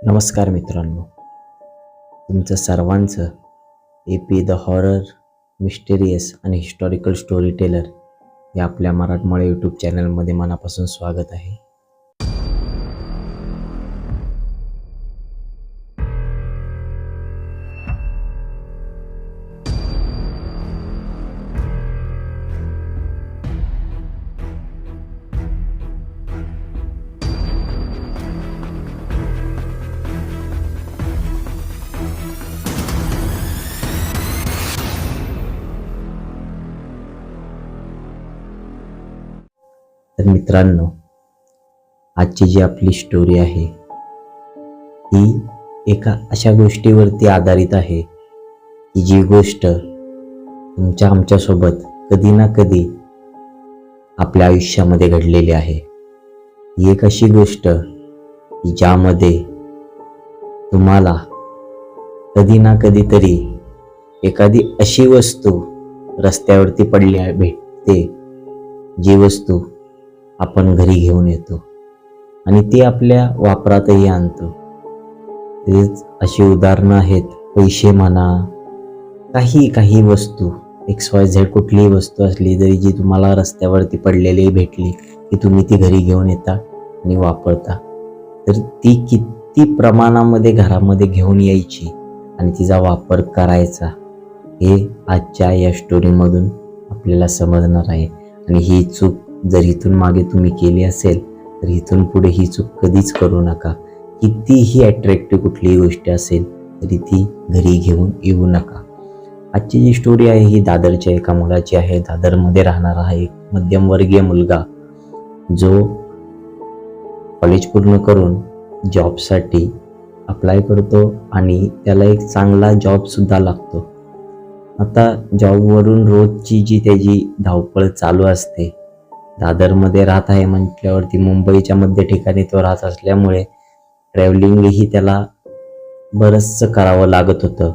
नमस्कार मित्रांनो, तुमचं सर्वांचं AP द हॉरर, मिस्टेरियस आणि हिस्टॉरिकल स्टोरी टेलर या आपल्या मराठमोळ्या यूट्यूब चॅनलमध्ये मनापासून स्वागत आहे. तर मित्रांनो, आजची जी आपली स्टोरी आहे ती एका अशा गोष्टीवरती आधारित आहे की जी गोष्ट आमच्यासोबत कधी ना कधी आपल्या आयुष्यामध्ये घडलेली आहे. ही एक अशी गोष्ट की ज्यामध्ये तुम्हाला कधी ना कधीतरी एखादी अशी वस्तू रस्त्यावरती पडली भेटते, जी वस्तू आपण घरी घेऊन येतो आणि ती आपल्या वापरातही आणतो. तेच अशी उदाहरणं आहेत. पैसे म्हणा, काही वस्तू XYZ कुठलीही वस्तू असली तरी जी तुम्हाला रस्त्यावरती पडलेली भेटली की तुम्ही ती घरी घेऊन येता आणि वापरता. तर ती किती प्रमाणामध्ये घरामध्ये घेऊन यायची आणि तिचा वापर करायचा हे आजच्या या स्टोरीमधून आपल्याला समजणार आहे. आणि ही चूक जर इथून मागे तुम्ही केली असेल तर इथून पुढे ही चूक कधीच करू नका. कितीही अट्रॅक्टिव्ह कुठलीही गोष्ट असेल तरी ती घरी घेऊन येऊ नका. आजची जी स्टोरी आहे ही दादरच्या एका मुलाची आहे. दादरमध्ये राहणारा हा एक मध्यमवर्गीय मुलगा जो कॉलेज पूर्ण करून जॉबसाठी अप्लाय करतो आणि त्याला एक चांगला जॉबसुद्धा लागतो. आता जॉबवरून रोजची जी त्याची धावपळ चालू असते. दादरमध्ये राहत आहे म्हटल्यावरती मुंबईच्या मध्य ठिकाणी तो राहत असल्यामुळे ट्रॅव्हलिंगही त्याला बरंचसं करावं लागत होतं.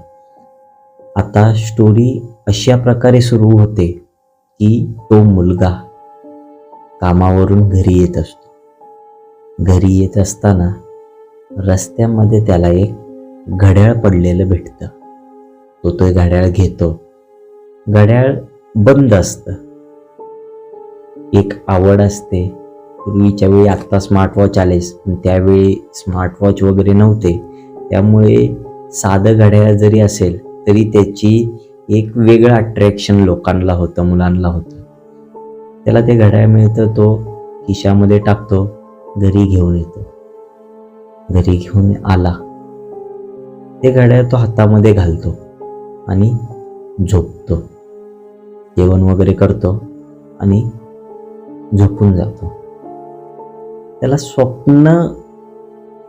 आता स्टोरी अशा प्रकारे सुरू होते की तो मुलगा कामावरून घरी येत असतो. घरी येत असताना रस्त्यामध्ये त्याला एक घड्याळ पडलेलं भेटतं. तो घड्याळ घेतो. घड्याळ बंद असतं. एक आवड असते. पूर्वीच्या वेळी आत्ता स्मार्टवॉच आलेस पण त्यावेळी स्मार्टवॉच वगैरे नव्हते, त्यामुळे साधं घड्याळ जरी असेल तरी त्याची एक वेगळं अट्रॅक्शन लोकांना होतं, मुलांना होतं. त्याला ते घड्याळ मिळतं, तो खिशामध्ये टाकतो, घरी घेऊन येतो. घरी घेऊन आला ते घड्याळ तो हातामध्ये घालतो आणि झोपतो. जेवण वगैरे करतो आणि झोपून जातो. त्याला स्वप्न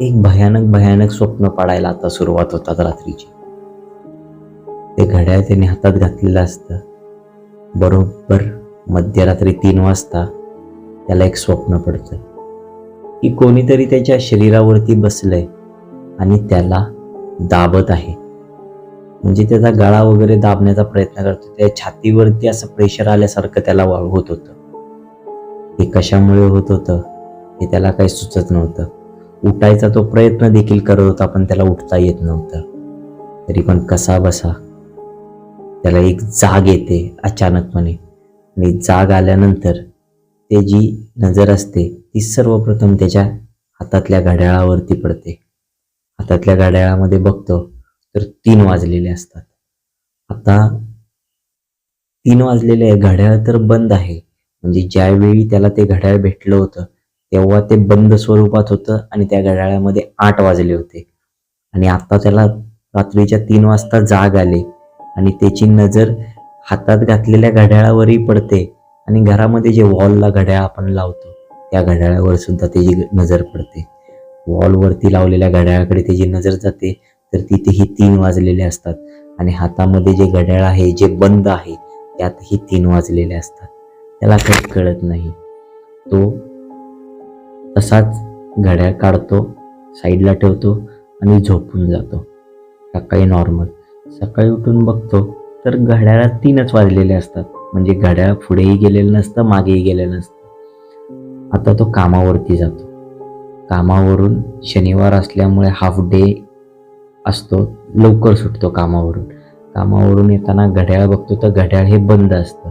एक भयानक स्वप्न पडायला आता सुरुवात होतात रात्रीची. ते घड्याळ त्याने हातात घातलेलं असतं. बरोबर मध्यरात्री 3 वाजता त्याला एक स्वप्न पडतं की कोणीतरी त्याच्या शरीरावरती बसलंय आणि त्याला दाबत आहे. म्हणजे त्याचा गळा वगैरे दाबण्याचा प्रयत्न करतो. त्या छातीवरती असं प्रेशर आल्यासारखं त्याला होत होतं. हे कशामुळे होत होतं हे त्याला काही सुचत नव्हतं. उठायचा तो प्रयत्न देखील करत होता पण त्याला उठता येत नव्हतं. तरी पण कसा बसा त्याला एक जाग येते अचानकपणे. आणि जाग आल्यानंतर त्याची नजर असते ती सर्वप्रथम त्याच्या हातातल्या घड्याळावरती पडते. हातातल्या घड्याळामध्ये बघतो तर 3 वाजलेले असतात. आता 3 वाजलेले आहे. घड्याळ तर बंद आहे. म्हणजे ज्यावेळी त्याला ते घड्याळ भेटलं होतं तेव्हा ते बंद स्वरूपात होतं आणि त्या घड्याळामध्ये 8 वाजले होते. आणि आता त्याला रात्रीच्या 3 वाजता जाग आले आणि त्याची नजर हातात घातलेल्या घड्याळावरही पडते आणि घरामध्ये जे वॉलला घड्याळ आपण लावतो त्या घड्याळावर सुद्धा त्याची नजर पडते. वॉलवरती लावलेल्या घड्याळाकडे त्याची नजर जाते तर तिथेही 3 वाजलेले असतात आणि हातामध्ये जे घड्याळ आहे जे बंद आहे त्यातही 3 वाजलेले असतात. त्याला काही कळत नाही. तो तसाच घड्याळ काढतो, साईडला ठेवतो आणि झोपून जातो. सकाळी नॉर्मल. सकाळी उठून बघतो तर घड्याळात 3च वाजलेले असतात. म्हणजे घड्याळ पुढेही गेलेलं नसतं, मागेही गेलेलं नसतं. आता तो कामावरती जातो. कामावरून शनिवार असल्यामुळे हाफ डे असतो, लवकर सुटतो कामावरून येताना घड्याळ बघतो तर घड्याळ हे बंद असतं.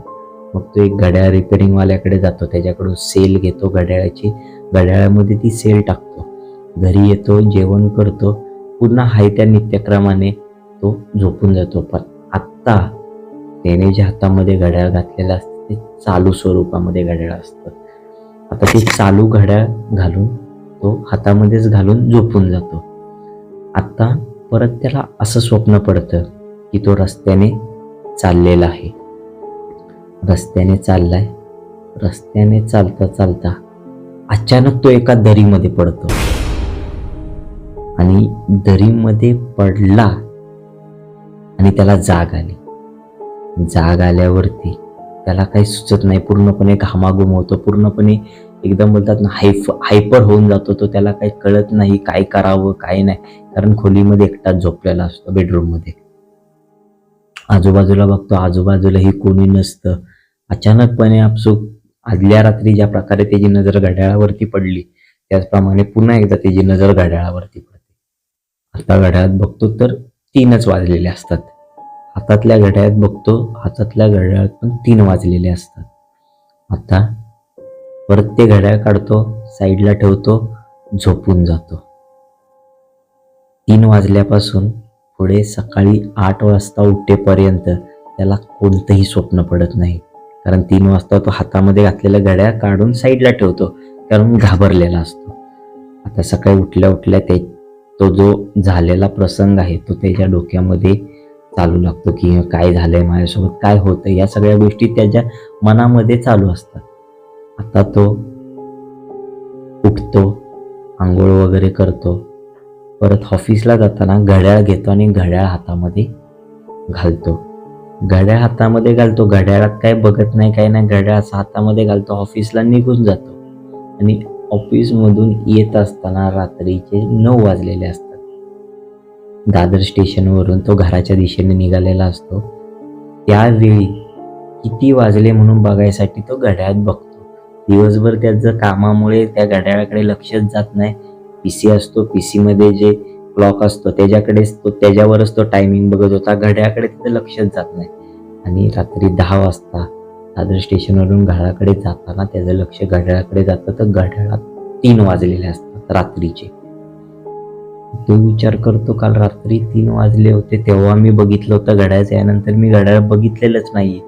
मग तो एक घड्याळ रिपेअरिंगवाल्याकडे जातो, त्याच्याकडून सेल घेतो घड्याळाची, घड्याळामध्ये ती सेल टाकतो, घरी येतो, जेवण करतो, पुन्हा हाय त्या नित्यक्रमाने तो झोपून जातो. पण आत्ता त्याने जे हातामध्ये घड्याळ घातलेलं असतं ते चालू स्वरूपामध्ये घड्याळ असतं. आता ते चालू घड्याळ घालून तो हातामध्येच घालून झोपून जातो. आता परत त्याला असं स्वप्न पडतं की तो रस्त्याने चाललेला आहे, रस्त्याने चाललाय. रस्त्याने चालता चालता अचानक तो एका दरीमध्ये पडतो आणि दरीमध्ये पडला आणि त्याला जाग आली. जाग आल्यावरती त्याला काही सुचत नाही, पूर्णपणे घामाघूम होतो, पूर्णपणे एकदम बोलतात ना हायपर होऊन जातो तो. त्याला काही कळत नाही काय करावं काय नाही, कारण खोलीमध्ये एकटाच झोपलेला असतो बेडरूममध्ये. आजूबाजूला बघतो, आजूबाजूलाही कोणी नसतं. अचानकपणे आपसूक आदल्या रात्री ज्या प्रकारे त्याची नजर घड्याळावरती पडली त्याचप्रमाणे पुन्हा एकदा त्याची नजर घड्याळावरती पडते. आता घड्याळात बघतो तर 3च वाजलेले असतात. हातातल्या घड्याळात बघतो, हातातल्या घड्याळात पण 3 वाजलेले असतात. आता परत ते घड्याळ काढतो, साईडला ठेवतो, झोपून जातो. 3 वाजल्यापासून पुढे सकाळी 8 वाजता उठेपर्यंत त्याला कोणतंही स्वप्न पडत नाही, कारण 3 वाजता तो हातामध्ये घातलेलं घड्याळ काढून साईडला ठेवतो, कारण घाबरलेला असतो. आता सकाळी उठल्या उठल्या तो जो झालेला प्रसंग आहे तो त्याच्या डोक्यामध्ये चालू लागतो की काय झालंय माझ्यासोबत, काय होतं, या सगळ्या गोष्टी त्याच्या मनामध्ये चालू असतात. आता तो उठतो, आंघोळ वगैरे करतो, परत ऑफिसला जाताना घड्याळ घेतो आणि घड्याळ हातामध्ये घालतो. घड्याळात काय बघत नाही काय नाही, घड्याळ हातामध्ये घालतो, ऑफिसला निघून जातो. आणि ऑफिसमधून येत असताना रात्रीचे 9 वाजलेले असतात. दादर स्टेशनवरून तो घराच्या दिशेने निघालेला असतो. त्यावेळी किती वाजले म्हणून बघायसाठी तो घड्याळात बघतो. दिवसभर त्याचं कामामुळे त्या घड्याळाकडे लक्षच जात नाही. पीसी असतो, पीसीमध्ये जे क्लॉक असतो त्याच्यावरच तो टायमिंग बघत होता, घड्याळाकडे तिथं लक्षच जात नाही. आणि रात्री 10 वाजता दादर स्टेशनवरून घराकडे जाताना त्याचं लक्ष घड्याळाकडे जातं, तर घड्याळात 3 वाजलेले असतात रात्रीचे. तो विचार करतो, काल रात्री 3 वाजले होते तेव्हा मी बघितलं होतं घड्याळाचं, यानंतर मी घड्याळ बघितलेलंच नाहीये.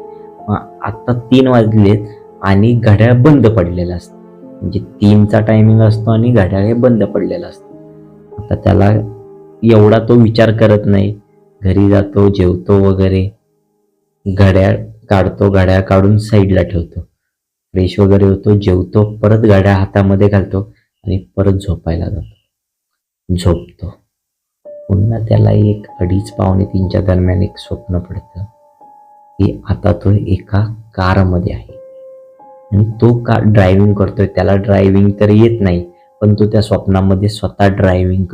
आता 3 वाजलेत आणि घड्याळ बंद पडलेलं असतं, म्हणजे 3चा टायमिंग असतो आणि घड्याळ हे बंद पडलेलं असतं. आता त्याला एवढा तो विचार करत नाही, घरी जातो, जेवतो वगैरे, घड्याळ काढतो, घड्याळ काढून साईडला ठेवतो, फ्रेश वगैरे होतो, जेवतो, परत घड्याळ हातामध्ये घालतो आणि परत झोपायला जातो. झोपतो. पुन्हा त्याला 1:30 पावणे 3च्या दरम्यान एक स्वप्न पडतं की आता तो एका कारमध्ये आहे आणि तो कार ड्रायव्हिंग करतोय. त्याला ड्रायव्हिंग तर येत नाही, पण तो त्या स्वप्नामध्ये स्वतः ड्राईव्ह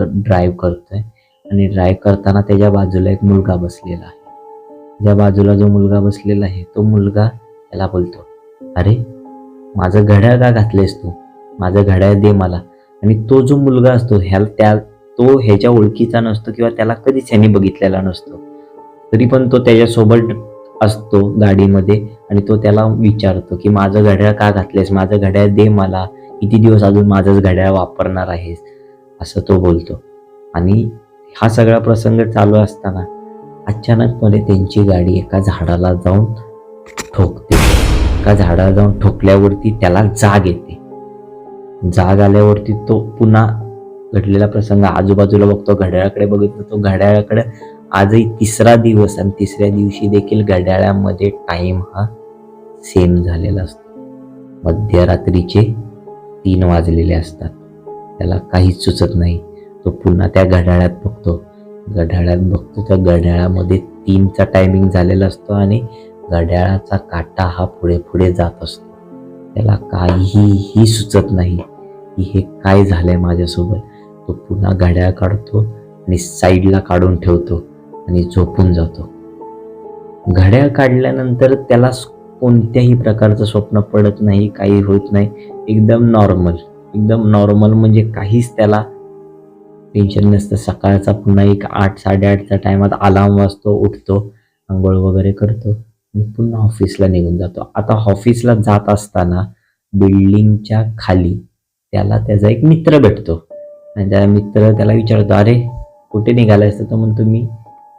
करतोय आणि ड्राईव्ह करताना त्याच्या बाजूला एक मुलगा बसलेला आहे. त्याच्या बाजूला जो मुलगा बसलेला आहे तो मुलगा त्याला बोलतो, अरे माझं घड्याळ का घातलेस तू, माझं घड्याळ दे मला. आणि तो जो मुलगा असतो तो ह्याच्या ओळखीचा नसतो किंवा त्याला कधीच ह्याने बघितलेला नसतो, तरी पण तो त्याच्यासोबत असतो गाडीमध्ये आणि तो त्याला विचारतो की माझं घड्याळ का घातलेस, माझं घड्याळ दे मला, किती दिवस अजून माझंच घड्याळ वापरणार आहेस, असं तो बोलतो. आणि हा सगळा प्रसंग चालू असताना अचानकपणे त्यांची गाडी एका झाडाला जाऊन ठोकते. एका झाडाला जाऊन ठोकल्यावरती त्याला जाग येते. जाग आल्यावरती तो पुन्हा घडलेला प्रसंग आजूबाजूला बघतो, घड्याळाकडे बघितलं, तो घड्याळाकडे आजही 3रा दिवस आणि 3ऱ्या दिवशी देखील घड्याळामध्ये टाइम हा सेम झालेला असतो. मध्यरात्रीचे 3 वाजलेले असतात. त्याला काहीच सुचत नाही. तो पुन्हा त्या घड्याळात बघतो त्या घड्याळामध्ये 3चा टायमिंग झालेला असतो आणि घड्याळाचा काटा हा पुढे पुढे जात असतो. त्याला काहीही सुचत नाही की हे काय झालंय माझ्यासोबत. तो पुन्हा घड्याळ काढतो आणि साईडला काढून ठेवतो आणि झोपून जातो. घड्याळ काढल्यानंतर त्याला कोणत्याही प्रकारचं स्वप्न पडत नाही, काही होत नाही, एकदम नॉर्मल. एकदम नॉर्मल, म्हणजे काहीच त्याला टेन्शन नसतं. सकाळचा पुन्हा एक 8-8:30च्या टायमात अलार्म वाजतो, उठतो, अंघोळ वगैरे करतो आणि पुन्हा ऑफिसला निघून जातो. आता ऑफिसला जात असताना बिल्डिंगच्या खाली त्याला त्याचा एक मित्र भेटतो आणि त्या मित्र त्याला विचारतो, अरे कुठे निघालायस? तर तो म्हणतो, मी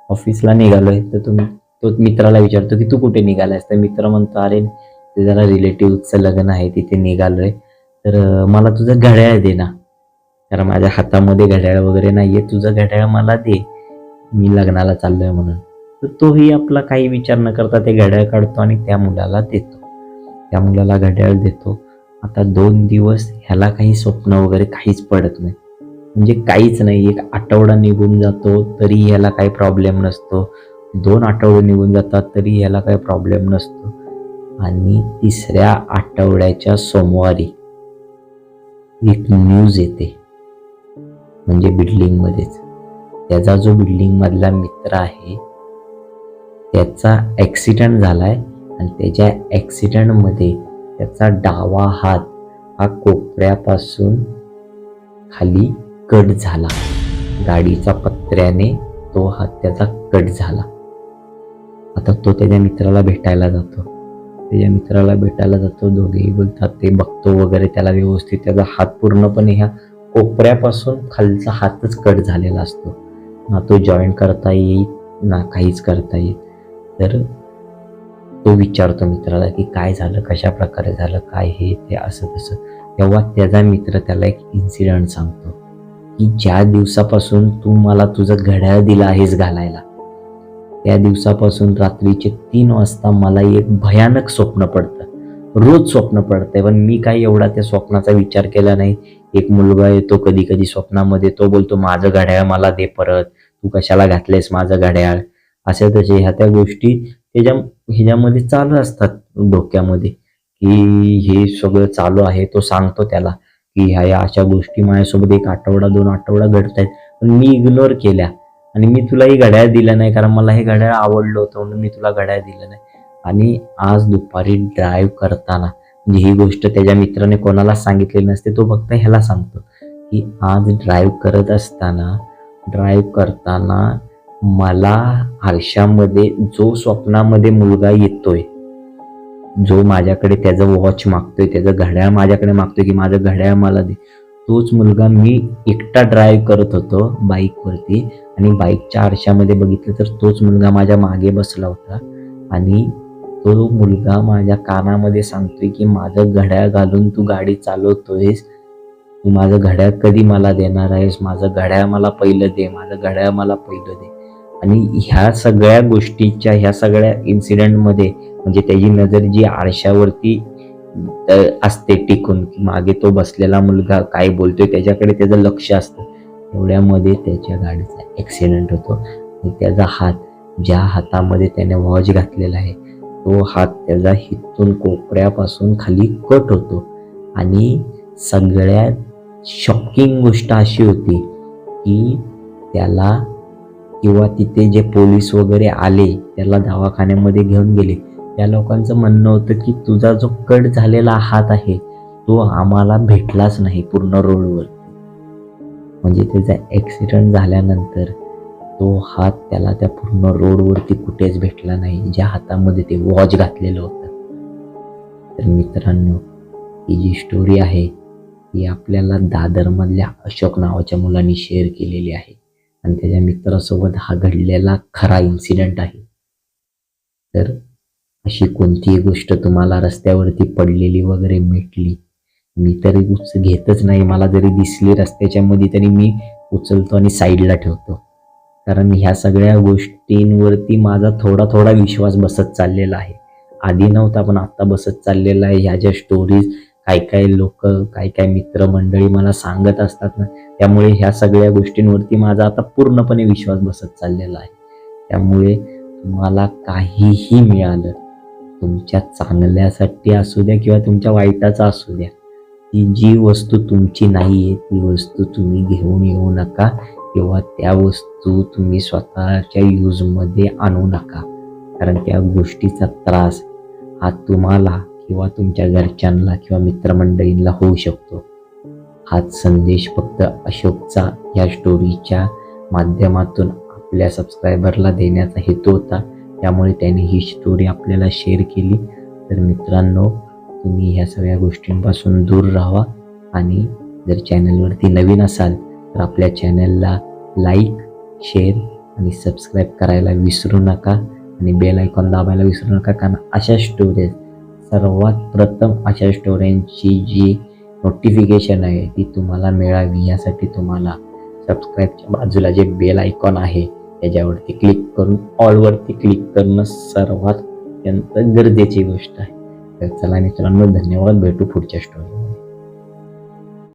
ऑफिसला निघालोय. तर तो मित्राला विचारतो की तू कुठे निघालायस? तर मित्र म्हणतो, अरे ते जरा रिलेटिव्हचं लग्न आहे, तिथे निघालोय, तर मला तुझं घड्याळ दे ना, कारण माझ्या हातामध्ये घड्याळ वगैरे नाहीये, तुझं घड्याळ मला दे, मी लग्नाला चाललोय म्हणून. तर तोही आपला काही विचार न करता ते घड्याळ काढतो आणि त्या मुलाला देतो. त्या मुलाला घड्याळ देतो. आता 2 दिवस ह्याला काही स्वप्न वगैरे काहीच पडत नाही, म्हणजे काहीच नाही. 1 आठवडा निघून जातो तरी ह्याला काही प्रॉब्लेम नसतो. 2 आठवडे निघून जातात तरी ह्याला काही प्रॉब्लेम नसतो. आणि 3ऱ्या आठवड्याच्या सोमवारी एक न्यूज येते, म्हणजे बिल्डिंगमध्येच त्याचा जो बिल्डिंग मधला मित्र आहे त्याचा ॲक्सिडेंट झालाय आणि त्याच्या ॲक्सिडेंटमध्ये त्याचा डावा हात हा कोपऱ्यापासून खाली कट झाला. गाडीच्या पत्र्याने तो हात त्याचा कट झाला. आता तो त्याच्या मित्राला भेटायला जातो. दोघेही बोलतात, ते बघतो वगैरे त्याला व्यवस्थित. त्याचा हात पूर्णपणे ह्या कोपऱ्यापासून खालचा हातच कट झालेला असतो. ना तो जॉईन करता येईल ना काहीच करता येईल. तर तो विचारतो मित्राला की काय झालं, कशा प्रकारे झालं, काय हे ते असं तसं. तेव्हा त्याचा मित्र त्याला एक इन्सिडेंट सांगतो की ज्या दिवसापासून तू मला तुझं घड्याळ दिलं आहेस घालायला, त्या दिवसापासून रात्रीचे 3 वाजता मला एक भयानक स्वप्न पडतं. रोज स्वप्न पडतंय, पण मी काही एवढा त्या स्वप्नाचा विचार केला नाही. एक मुलगा येतो कधी कधी स्वप्नामध्ये, तो बोलतो माझं घड्याळ मला दे परत, तू कशाला घातलेस माझं घड्याळ, असे तसे ह्या त्या गोष्टी ह्याच्यामध्ये चालू असतात डोक्यामध्ये, की हे सगळं चालू आहे. तो सांगतो त्याला की ह्या अशा गोष्टी माझ्यासोबत 1 आठवडा 2 आठवडा घडतायत, पण मी इग्नोर केल्या आणि मी तुलाही घड्याळ दिलं नाही, कारण मला हे घड्याळ आवडलं होतं म्हणून मी तुला घड्याळ दिलं नाही. आणि आज दुपारी ड्राईव्ह करताना, म्हणजे ही गोष्ट त्याच्या मित्राने कोणाला सांगितलेली नसते, तो फक्त ह्याला सांगतो की आज ड्राईव्ह करताना मला आरशामध्ये जो स्वप्नामध्ये मुलगा येतोय, जो माझ्याकडे त्याचं वॉच मागतोय, त्याचं घड्याळ माझ्याकडे मागतोय की माझं घड्याळ मला दे, तोच मुलगा मी एकटा ड्राईव्ह करत होतो बाईकवरती आणि बाईकच्या आरशामध्ये बघितलं तर तोच मुलगा माझ्या मागे बसला होता आणि तो मुलगा माझ्या कानामध्ये सांगतोय की माझं घड्याळ घालून तू गाडी चालवतोयस, तू माझं घड्याळ कधी मला देणार आहेस, माझं घड्याळ मला पहिलं दे, माझं घड्याळ मला पहिलं दे. आणि ह्या सगळ्या गोष्टीच्या, ह्या सगळ्या इन्सिडेंटमध्ये, म्हणजे त्याची नजर जी आरशावरती असते टिकून, की मागे तो बसलेला मुलगा काय बोलतोय त्याच्याकडे त्याचं लक्ष असतं, एवढ्यामध्ये त्याच्या गाडीचा ॲक्सिडेंट होतो. आणि त्याचा हात, ज्या हातामध्ये त्याने वॉच घातलेला आहे, तो हात त्याचा हिथून कोपऱ्यापासून खाली कट होतो. आणि सगळ्यात शॉकिंग गोष्ट अशी होती की त्याला, किंवा तिथे जे पोलीस वगैरे आले त्याला दवाखान्यामध्ये घेऊन गेले, त्या लोकांचं म्हणणं होतं की तुझा जो कट झालेला हात आहे तो आम्हाला भेटलाच नाही पूर्ण रोडवर. म्हणजे त्याचा ॲक्सिडेंट झाल्यानंतर तो हात त्याला त्या पूर्ण रोडवरती कुठेच भेटला नाही, ज्या हातामध्ये ते वॉच घातलेलं होतं. तर मित्रांनो, ही जी स्टोरी आहे ती आपल्याला दादरमधल्या अशोक नावाच्या मुलांनी शेअर केलेली आहे आणि त्याच्या मित्रासोबत हा घडलेला खरा इन्सिडेंट आहे. तर अशी कोणतीही गोष्ट तुम्हाला रस्त्यावरती पडलेली वगैरे भेटली, मी तरी घेतच नाही. मला जरी दिसली रस्त्याच्या मध्ये तरी मी उचलतो आणि साईडला ठेवतो, कारण ह्या सगळ्या गोष्टींवरती माझा थोडा थोडा विश्वास बसत चाललेला आहे. आधी नव्हता पण आता बसत चाललेला आहे. ह्या ज्या स्टोरीज काय लोक, काय मित्रमंडळी मला सांगत असतात ना, त्यामुळे ह्या सगळ्या गोष्टींवरती माझा आता पूर्णपणे विश्वास बसत चाललेला आहे. त्यामुळे तुम्हाला काहीही मिळालं, तुमच्या चांगल्यासाठी असू द्या किंवा तुमच्या वाईटाचा असू द्या, ती जी वस्तू तुमची नाही आहे ती वस्तू तुम्ही घेऊन येऊ नका किंवा त्या वस्तू तुम्ही स्वतःच्या यूजमध्ये आणू नका, कारण त्या गोष्टीचा त्रास हा तुम्हाला किंवा तुमच्या घरच्यांना किंवा मित्रमंडळींना होऊ शकतो. हाच संदेश फक्त अशोकचा या स्टोरीच्या माध्यमातून आपल्या सबस्क्रायबरला देण्याचा हेतू होता. त्यामुळे त्याने ही स्टोरी आपल्याला शेअर केली. तर मित्रांनो, तुम्ही ह्या सगळ्या गोष्टींपासून दूर राहा आणि जर चॅनलवरती नवीन असाल तर आपल्या चॅनलला लाईक, शेअर आणि सबस्क्राईब करायला विसरू नका आणि बेल आयकॉन दाबायला विसरू नका. कारण अशा स्टोरीज सर्वात प्रथम अशा स्टोऱ्यांची जी नोटिफिकेशन आहे ती तुम्हाला मिळावी यासाठी तुम्हाला सबस्क्राईबच्या बाजूला जे बेल आयकॉन आहे त्याच्यावरती क्लिक करून ऑलवरती क्लिक करणं सर्वात अत्यंत गरजेची गोष्ट आहे. तर चला मित्रांनो, धन्यवाद. भेटू पुढच्या स्टोरी.